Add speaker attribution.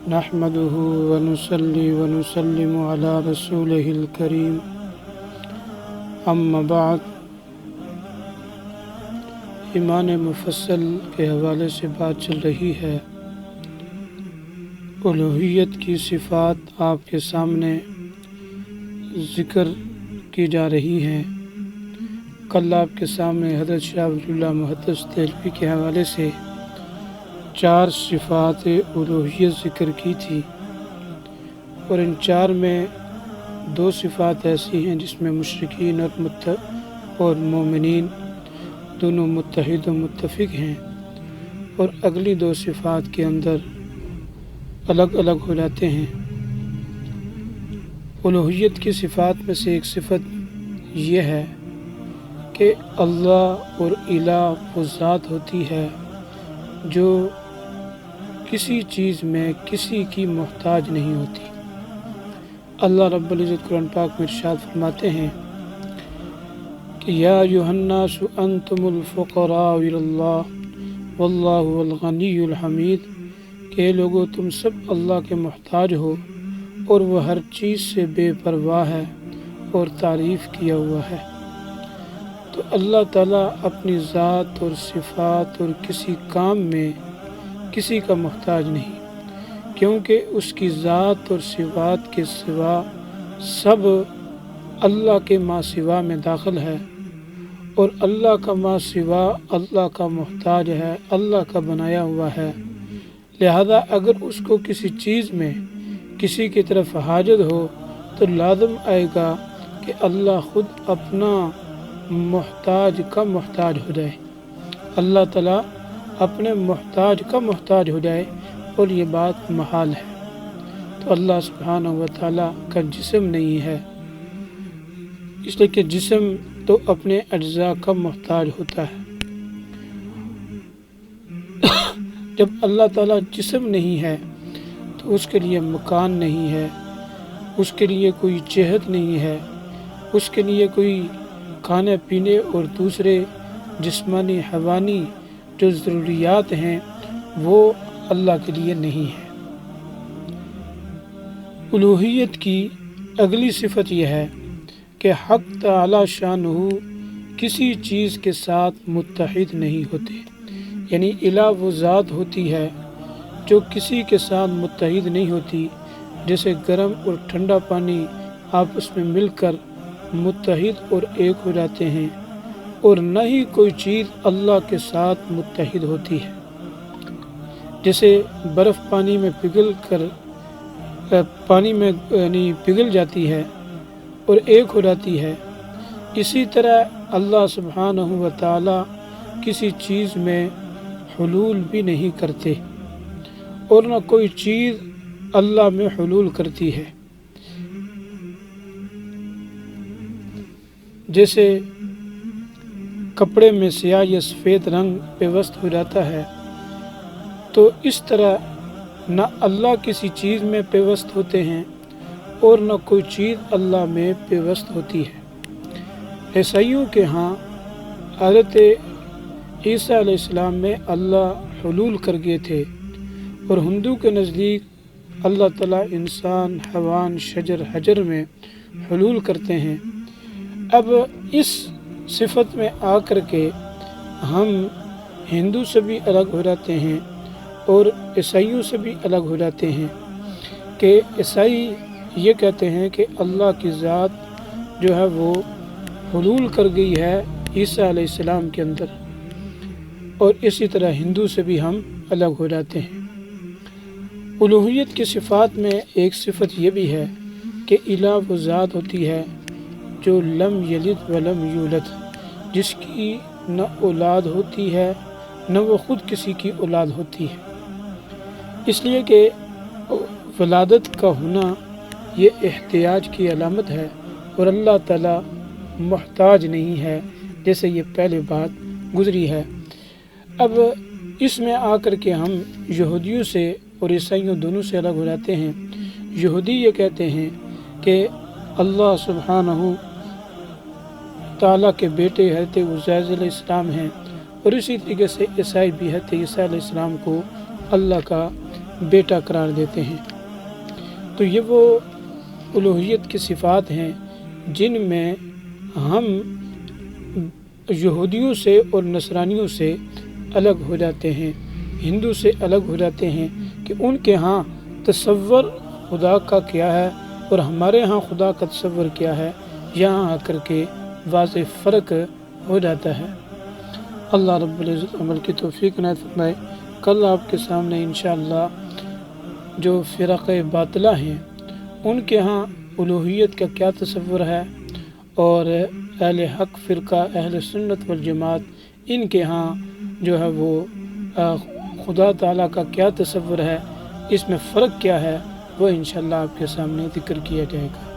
Speaker 1: نحمده ونصلي ونسلم على رسوله الكريم اما بعد۔ ایمان مفصل کے حوالے سے بات چل رہی ہے۔ الوہیت کی صفات آپ کے سامنے ذکر کی جا رہی ہیں۔ کل آپ کے سامنے حضرت شاہ ولی اللہ محدث دہلوی کے حوالے سے 4 صفات الوہیت ذکر کی تھی، اور ان 4 میں 2 صفات ایسی ہیں جس میں مشرکین اور مومنین دونوں متحد و متفق ہیں، اور اگلی 2 صفات کے اندر الگ الگ ہو جاتے ہیں۔ الوہیت کی صفات میں سے ایک صفت یہ ہے کہ اللہ اور الہ وہ ذات ہوتی ہے جو کسی چیز میں کسی کی محتاج نہیں ہوتی۔ اللہ رب العزت قرآن پاک میں ارشاد فرماتے ہیں کہ یا ایھا الناس انتم الفقراء الی اللہ واللہ هو الغنی الحمید، کہ لوگو تم سب اللہ کے محتاج ہو اور وہ ہر چیز سے بے پرواہ ہے اور تعریف کیا ہوا ہے۔ تو اللہ تعالیٰ اپنی ذات اور صفات اور کسی کام میں کسی کا محتاج نہیں، کیونکہ اس کی ذات اور صفات کے سوا سب اللہ کے ما سوا میں داخل ہے، اور اللہ کا ما سوا اللہ کا محتاج ہے، اللہ کا بنایا ہوا ہے۔ لہذا اگر اس کو کسی چیز میں کسی کی طرف حاجت ہو تو لازم آئے گا کہ اللہ خود اپنا محتاج کا محتاج ہو جائے، اللہ تعالیٰ اپنے محتاج کا محتاج ہو جائے، اور یہ بات محال ہے۔ تو اللہ سبحانہ و تعالیٰ کا جسم نہیں ہے، اس لیے کہ جسم تو اپنے اجزاء کا محتاج ہوتا ہے۔ جب اللہ تعالیٰ جسم نہیں ہے تو اس کے لیے مکان نہیں ہے، اس کے لیے کوئی جہت نہیں ہے، اس کے لیے کوئی کھانے پینے اور دوسرے جسمانی حیوانی جو ضروریات ہیں وہ اللہ کے لیے نہیں ہے۔ الوہیت کی اگلی صفت یہ ہے کہ حق تعالی شانہ کسی چیز کے ساتھ متحد نہیں ہوتے، یعنی الہ وہ ذات ہوتی ہے جو کسی کے ساتھ متحد نہیں ہوتی، جیسے گرم اور ٹھنڈا پانی آپس میں مل کر متحد اور ایک ہو جاتے ہیں، اور نہ ہی کوئی چیز اللہ کے ساتھ متحد ہوتی ہے۔ جیسے برف پانی میں پگھل پگھل جاتی ہے اور ایک ہو جاتی ہے، اسی طرح اللہ سبحانہ و تعالی کسی چیز میں حلول بھی نہیں کرتے، اور نہ کوئی چیز اللہ میں حلول کرتی ہے۔ جیسے کپڑے میں سیاہ یا سفید رنگ پیوست ہو جاتا ہے، تو اس طرح نہ اللہ کسی چیز میں پیوست ہوتے ہیں اور نہ کوئی چیز اللہ میں پیوست ہوتی ہے۔ عیسائیوں کے ہاں حضرت عیسیٰ علیہ السلام میں اللہ حلول کر گئے تھے، اور ہندو کے نزدیک اللہ تعالیٰ انسان، حیوان، شجر، حجر میں حلول کرتے ہیں۔ اب اس صفت میں آ کر کے ہم ہندو سے بھی الگ ہو جاتے ہیں اور عیسائیوں سے بھی الگ ہو جاتے ہیں، کہ عیسائی یہ کہتے ہیں کہ اللہ کی ذات جو ہے وہ حلول کر گئی ہے عیسیٰ علیہ السلام کے اندر، اور اسی طرح ہندو سے بھی ہم الگ ہو جاتے ہیں۔ الوہیت کی صفات میں ایک صفت یہ بھی ہے کہ الہ وہ ذات ہوتی ہے جو لم یلد ولم یولد، جس کی نہ اولاد ہوتی ہے نہ وہ خود کسی کی اولاد ہوتی ہے، اس لیے کہ ولادت کا ہونا یہ احتیاج کی علامت ہے، اور اللہ تعالیٰ محتاج نہیں ہے، جیسے یہ پہلے بات گزری ہے۔ اب اس میں آ کر کے ہم یہودیوں سے اور عیسائیوں دونوں سے الگ ہو جاتے ہیں۔ یہودی یہ کہتے ہیں کہ اللہ سبحانہ تعالیٰ کے بیٹے حضرت عزیر علیہ السلام ہیں، اور اسی طریقے سے عیسائی بھی حضرت عیسیٰ علیہ السلام کو اللہ کا بیٹا قرار دیتے ہیں۔ تو یہ وہ الوہیت کی صفات ہیں جن میں ہم یہودیوں سے اور نصرانیوں سے الگ ہو جاتے ہیں، ہندو سے الگ ہو جاتے ہیں کہ ان کے ہاں تصور خدا کا کیا ہے اور ہمارے ہاں خدا کا تصور کیا ہے، یہاں آ کر کے واضح فرق ہو جاتا ہے۔ اللہ رب العزت عمل کی توفیق عنایت فرمائے۔ کل آپ کے سامنے انشاءاللہ جو فرق باطلہ ہیں ان کے ہاں الوہیت کا کیا تصور ہے، اور اہل حق فرقہ اہل سنت والجماعت ان کے ہاں جو ہے وہ خدا تعالیٰ کا کیا تصور ہے، اس میں فرق کیا ہے، وہ انشاءاللہ آپ کے سامنے ذکر کیا جائے گا۔